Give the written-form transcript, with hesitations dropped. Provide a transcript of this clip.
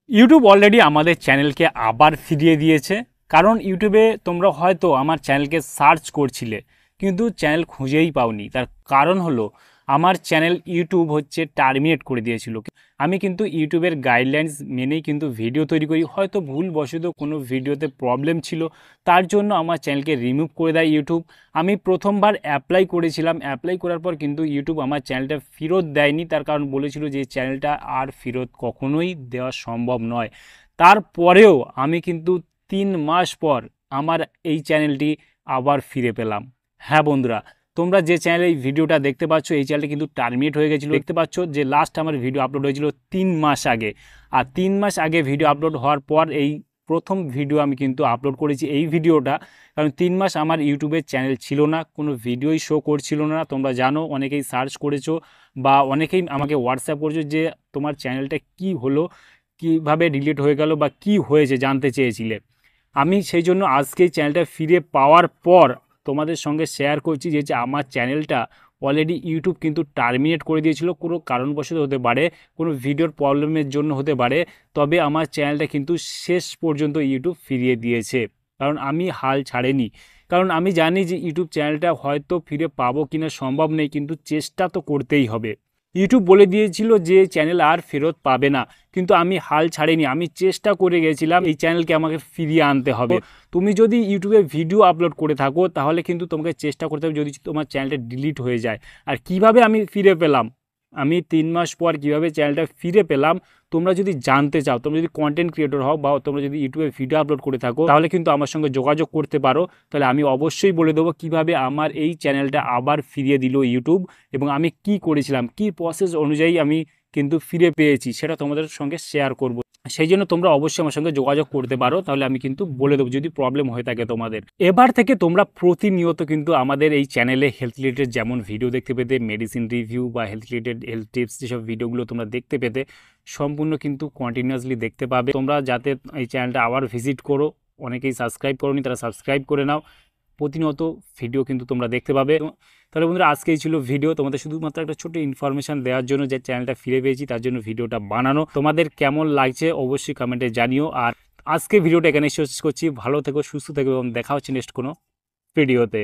YouTube already আমাদের চ্যানেলকে আবার ফিরিয়ে দিয়েছে। কারণ ইউটিউবে তোমরা হয়তো আমার চ্যানেলকে সার্চ করছিলে কিন্তু চ্যানেল খুঁজেই পাওনি। তার কারণ হলো আমার চ্যানেল ইউটিউব টার্মিনেট করে দিয়েছিল। আমি কিন্তু ইউটিউবের গাইডলাইন্স মেনেই কিন্তু ভিডিও তৈরি করি। হয়তো ভুলবশত কোনো ভিডিওতে প্রবলেম ছিল, তার জন্য আমার চ্যানেলকে রিমুভ করে দেয় ইউটিউব। আমি প্রথমবার অ্যাপ্লাই করেছিলাম, অ্যাপ্লাই করার পর কিন্তু ইউটিউব আমার চ্যানেলটা ফেরত দেয়নি। তার কারণ বলেছিল যে চ্যানেলটা আর ফেরত কখনোই দেওয়া সম্ভব নয়। তারপরেও আমি কিন্তু 3 মাস পর আমার এই চ্যানেলটি আবার ফিরে পেলাম। হ্যাঁ বন্ধুরা, তোমরা যে চ্যানেলে এই ভিডিওটা দেখতে পাচ্ছ, এই চ্যানেলটা কিন্তু টার্মিনেট হয়ে গেছিলো। দেখতে পাচ্ছ যে লাস্ট আমার ভিডিও আপলোড হয়েছিল 3 মাস আগে। আর 3 মাস আগে ভিডিও আপলোড হওয়ার পর এই প্রথম ভিডিও আমি কিন্তু আপলোড করেছি এই ভিডিওটা। কারণ 3 মাস আমার ইউটিউবের চ্যানেল ছিল না, কোনো ভিডিওই শো করছিল না। তোমরা জানো, অনেকেই সার্চ করেছো বা অনেকেই আমাকে হোয়াটসঅ্যাপ করেছো যে তোমার চ্যানেলটা কি হলো, কিভাবে ডিলিট হয়ে গেল বা কি হয়েছে জানতে চেয়েছিলে। আমি সেই জন্য আজকে চ্যানেলটা ফিরে পাওয়ার পর তোমাদের সঙ্গে শেয়ার করছি যে আমার চ্যানেলটা অলরেডি ইউটিউব কিন্তু টার্মিনেট করে দিয়েছিল। কোনো কারণবশত হতে পারে, কোনো ভিডিওর প্রবলেমের জন্য হতে পারে, তবে আমার চ্যানেলটা কিন্তু শেষ পর্যন্ত ইউটিউব ফিরিয়ে দিয়েছে। কারণ আমি হাল ছাড়েনি, কারণ আমি জানি যে ইউটিউব চ্যানেলটা হয়তো ফিরে পাবো কিনা সম্ভব নেই, কিন্তু চেষ্টা তো করতেই হবে। ইউটিউব বলে দিয়েছিল যে চ্যানেল আর ফেরত পাবে না, কিন্তু আমি হাল ছাড়িনি, আমি চেষ্টা করে গেছিলাম এই চ্যানেলকে আমাকে ফিরিয়ে আনতে হবে। তুমি যদি ইউটিউবে ভিডিও আপলোড করে থাকো তাহলে কিন্তু তোমাকে চেষ্টা করতে হবে যদি তোমার চ্যানেলটা ডিলিট হয়ে যায়। আর কিভাবে আমি ফিরে পেলাম, আমি 3 মাস পর কিভাবে চ্যানেলটা ফিরে পেলাম, তোমরা যদি জানতে চাও, তোমরা যদি কন্টেন্ট ক্রিয়েটর হও বা তোমরা যদি ইউটিউবে ভিডিও আপলোড করে থাকো, তাহলে কিন্তু আমার সঙ্গে যোগাযোগ করতে পারো। তাহলে আমি অবশ্যই বলে দেবো কিভাবে আমার এই চ্যানেলটা আবার ফিরিয়ে দিল ইউটিউব, এবং আমি কি করেছিলাম, কি প্রসেস অনুযায়ী আমি কিন্তু ফিরে পেয়েছি, সেটা তোমাদের সঙ্গে শেয়ার করব। সেই জন্য তোমরা অবশ্যই আমার সঙ্গে যোগাযোগ করতে পারো, তাহলে আমি কিন্তু বলে দেবো যদি প্রবলেম হয়ে থাকে তোমাদের। এবার থেকে তোমরা প্রতিনিয়ত কিন্তু আমাদের এই চ্যানেলে হেলথ রিলেটেড যেমন ভিডিও দেখতে পেতে, মেডিসিন রিভিউ বা হেলথ রিলেটেড হেলথ টিপস যেসব ভিডিওগুলো তোমরা দেখতে পেতে, সম্পূর্ণ কিন্তু কন্টিনিউয়াসলি দেখতে পাবে। তোমরা যাতে এই চ্যানেলটা আবার ভিজিট করো, অনেকেই সাবস্ক্রাইব করোনি, তারা সাবস্ক্রাইব করে নাও। প্রতিনিয়ত ভিডিও কিন্তু তোমরা দেখতে পাবে। তাহলে বন্ধুরা, আজকেই ছিল ভিডিও, তোমাদের শুধুমাত্র একটা ছোট ইনফরমেশন দেওয়ার জন্য যে চ্যানেলটা ফিরে পেয়েছি তার জন্য ভিডিওটা বানানো। তোমাদের কেমন লাগছে অবশ্যই কমেন্টে জানিও। আর আজকে ভিডিওটা এখানে শেষ করছি। ভালো থেকো, সুস্থ থেকো এবং দেখা হচ্ছে নেক্সট কোনো ভিডিওতে।